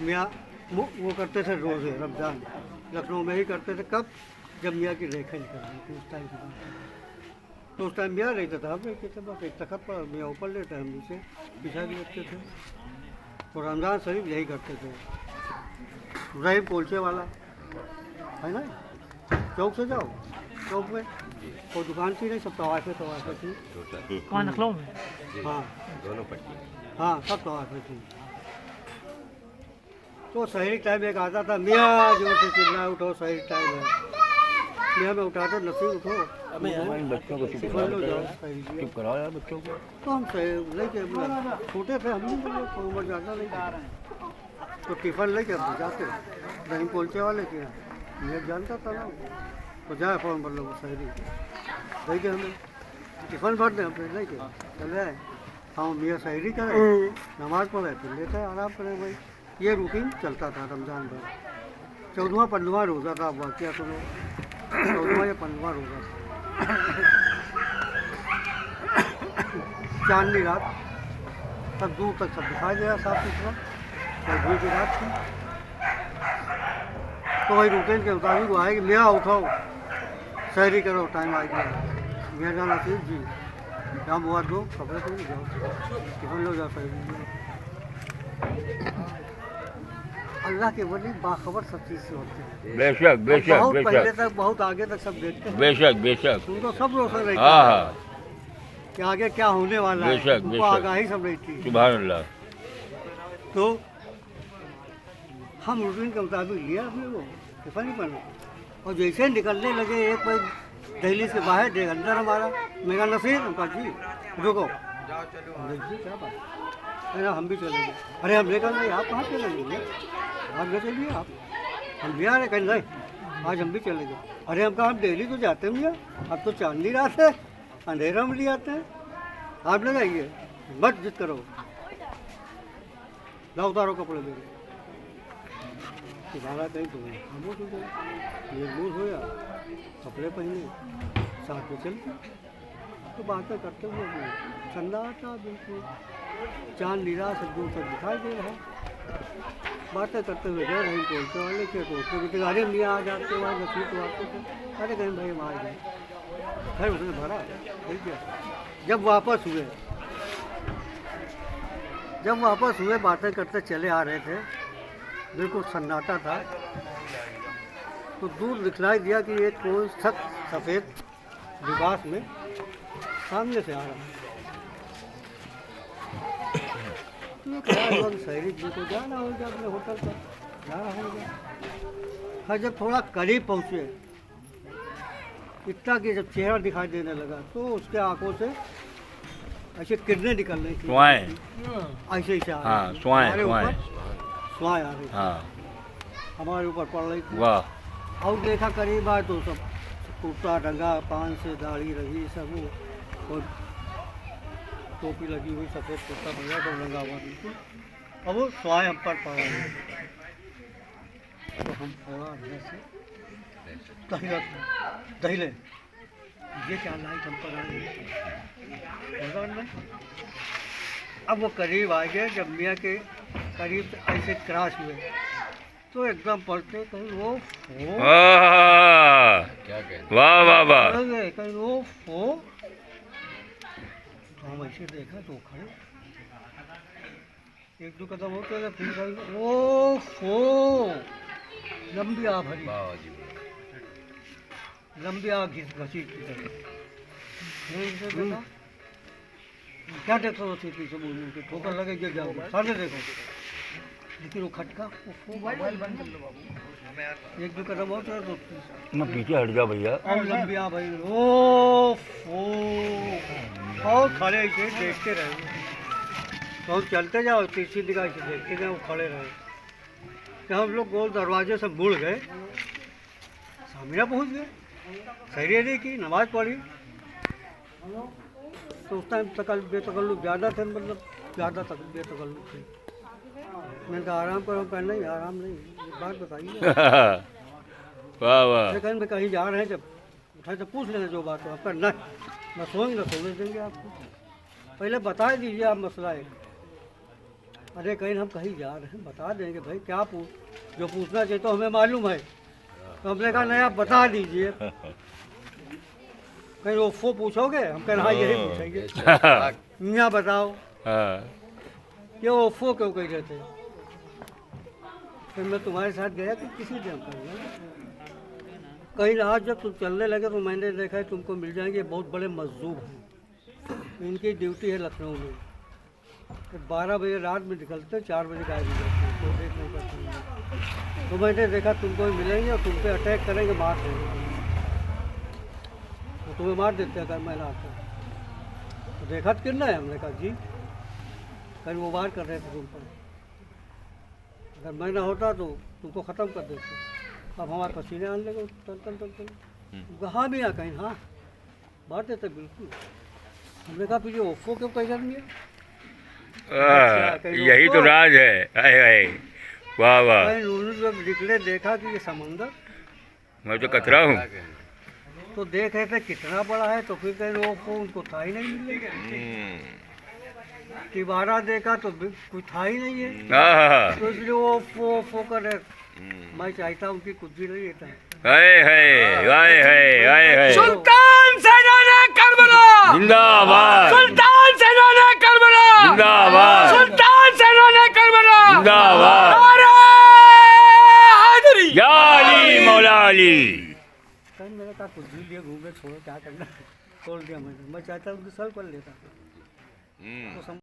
मियाँ वो करते थे रोज़े रमज़ान, लखनऊ में ही करते थे। कब? जब मियाँ की रेखा निकल रही थी उस टाइम की बात है। तो उस टाइम मियाँ रहता था, हम रहते थे, बस एक तखत पर मियाँ ऊपर लेते हम नीचे पीछा भी रखते थे। तो रमज़ान शरीफ यही करते थे। रहीम पोलचे वाला है ना, चौक से जाओ, चौक में कोई दुकान थी नहीं, सब तवाफ़े थी। कौन लखनऊ में? हाँ दोनों पट्टी। हाँ, सब तवाफ़े थी। तो सही टाइम एक आता था, मियाँ जो से चिल्ला उठो, सही टाइम है। मियाँ में उठाते, नसीब उठो, बच्चों को चुप टिफिन लो जाओ, सही चुप कराओ यार बच्चों को। तो हम सही लेके छोटे थे, हम नहीं तो उम्र ज़्यादा नहीं थी। तो टिफिन लेके हम जाते रहीम पोलचे वाले के यहाँ, मैं जानता था ना, तो जाए फ़ोन पर लोग सही लेके हमें टिफिन भर दें, अपने लेके चले आए। हम मियाँ सहरी करें, नमाज़ पढ़े, फिर लेते हैं आराम करें भाई। ये रूटीन चलता था रमज़ान भर। 14वां 15वां रोज़ा था, वाक़या सुनो, 14वां या 15वां रोज़ा था। चांदनी रात, सब दूर तक सब दिखाई दे रहा साफ सुथरा, कोई की रात थी। तो वही रूटीन के मुताबिक वो आएगी, मियाँ उठो, सहरी करो, टाइम आ गया। मियाँ जाना चाहिए जी, काम हुआ दो, कपड़े तो नहीं जाओ, टिफिन लो जाओ, सहरी। अल्लाह के वली बाखबर सब चीज़ से होते हैं। बेशक बेशक बहुत पहले बेशक तक, बहुत आगे तक सब देखते हैं। बेशक बेशक। तुम तो सब रोशन रहते हाँ हैं हाँ, कि आगे क्या होने वाला है, बेशक, तुमको बेशक। आगाही सब रहती है। सुभान अल्लाह। तो हम रूटीन के मुताबिक लिया अपने को, टिफिन ही पहना, और जैसे निकलने लगे, एक भाई दहलीज के बाहर देख अंदर हमारा, मेरा नसीर, उनका जी रुको, जी क्या बात, अरे हम भी चलेंगे। अरे हम लेकर नहीं, आप कहाँ चलेंगे, आप ले चलिए, आप हम भी आ रहे, कहीं नहीं, आज हम भी चलेंगे। अरे हम कहा, हम डेली तो जाते हैं भैया, अब तो चांदनी रात है, अंधेरा में ले आते हैं, आप ले जाइए, मत जिद करो, ना उतारो कपड़े मेरे, तुम्हारा कहीं तो खामोश हो गए, ये लूज हो या कपड़े पहने, साथ में चलते, तो बातें करते हुए सन्नाटा बिल्कुल, चांद निराश सब दूर तक दिखाई दे रहा है। बातें करते हुए गए रहीम पोलचे वाले के, तो उसको भी अरे मियाँ आ जाते वहाँ नसीब तो आते थे, अरे कहीं भाई हम आ गए, फिर उसने भरा ठीक है। जब वापस हुए बातें करते चले आ रहे थे, बिल्कुल सन्नाटा था, तो दूर दिखलाई दिया कि एक कोई सख्त सफ़ेद लिबास में सामने से आ रहा है। तो ख्याल शहरी जी को जाना होगा, अपने होटल पर जाना होगा। हाँ, जब थोड़ा करीब पहुँचे, इतना कि जब चेहरा दिखाई देने लगा, तो उसके आंखों से ऐसे किरणें निकल रही थी, ऐसे ऐसे आ हाँ, रही थी, स्वाएं हमारे स्वाएं। ऊपर स्वाएं आ रही थी, हाँ हमारे ऊपर पड़ रही थी। वाह। और देखा करीब आए तो सब कुर्ता रंगा, पान से दाढ़ी रही, सब वो, और टोपी लगी हुई, सफ़ेद कुर्ता रंगा, सब रंगा हुआ बिल्कुल। अब वो स्वाय हम पर पड़ रही, तो हम थोड़ा अंदर से दहिले, ये क्या लाइट हम पर आ रही है। अब वो करीब आ गए, जब मियाँ के करीब ऐसे क्रॉस हुए, तो एकदम पलटे, कहीं वो वाह वाह वाह। कहीं वो तो हम ऐसे देखा तो खड़े, एक दो कदम होते थे, फिर कहीं ओ लंबी आ भरी, लंबी आ घसीट की तरह। क्या देखो वो पीछे बोल के ठोकर लगे, गिर जाओगे, सामने देखो, लेकिन वो खटका, मोबाइल बंद कर लो बाबू, एक दो कदम होते हैं तो मैं पीछे हट जा भैया। और लंबी आ भाई, ओ और खड़े ऐसे देखते रहे, तो हम चलते जाओ, तीसरी दिखा से देखते गए, वो खड़े रहे, कि हम लोग गोल दरवाजे से मुड़ गए, सामने पहुंच गए, सहरी की नमाज पढ़ी। तो उस टाइम बेतकल्लुफ़ ज़्यादा थे, मतलब ज़्यादा तक बेतकल्लुफ़ थे। मैंने कहा आराम करो, कहीं नहीं आराम नहीं, एक बात बताइए, वाह वाह। लेकिन कहीं जा रहे हैं, जब उठाए तो पूछ लेना जो बात हो, आपका न सोएंगे न सोने देंगे आपको, पहले बता दीजिए आप मसला है। अरे कहीं हम कहीं जा रहे हैं, बता देंगे भाई, क्या पूछ, जो पूछना चाहिए तो हमें मालूम है। तो हमने कहा नहीं आप बता दीजिए। कहीं ओफो पूछोगे, हम कह हाँ यही पूछेंगे। यहाँ बताओ हाँ। ये ओफो क्यों कह रहे थे? फिर मैं तुम्हारे साथ गया कि किसी दिन कहीं आज जब तुम चलने लगे तो मैंने देखा है तुमको मिल जाएंगे बहुत बड़े मजदूर हैं, इनकी ड्यूटी है लखनऊ में। तो 12 बजे रात में निकलते, 4 बजे गायब हो जाते हैं, कोई देख नहीं पाते। तो मैंने देखा तुमको भी मिलेंगे और तुम पे अटैक करेंगे, मार देंगे। तो तुम्हें मार देते अगर मैं ना आता। तो देखा तो कितना है? हमने कहा जी, कहीं वो वार कर रहे थे तुम पर, अगर मैं ना होता तो तुमको ख़त्म कर देते। अब हमारे पसीने आने लगे तल हाँ भी ना कहीं, हाँ मार देते बिल्कुल। हमने कहा फिर ये ओफो क्यों कह रही है? यही तो राज है। हाय हाय, वाह वाह। उन्होंने जब निकले देखा कि ये समंदर, मैं तो कतरा हूँ। तो देख रहे थे कितना बड़ा है, तो फिर कहीं ओफो उनको था ही नहीं मिलेगा। तिबारा देखा तो कुछ था ही नहीं है, हाँ। तो इसलिए ओफो ओफो कर। मैं चाहता हूँ कि कुछ भी नहीं रहता। हाय हाय हाय हाय हाय हाय। सुल्तान सेनाने करबला जिंदाबाद, सुल्तान सेनाने करबला जिंदाबाद, सुल्तान सेनाने करबला जिंदाबाद। नारे हैदरी। या अली मौला अली। कहीं मैंने कहा कुछ भी लिए घूमे, छोड़ो क्या करना, छोड़ दिया। मैं चाहता हूँ कि सर कर लेता तो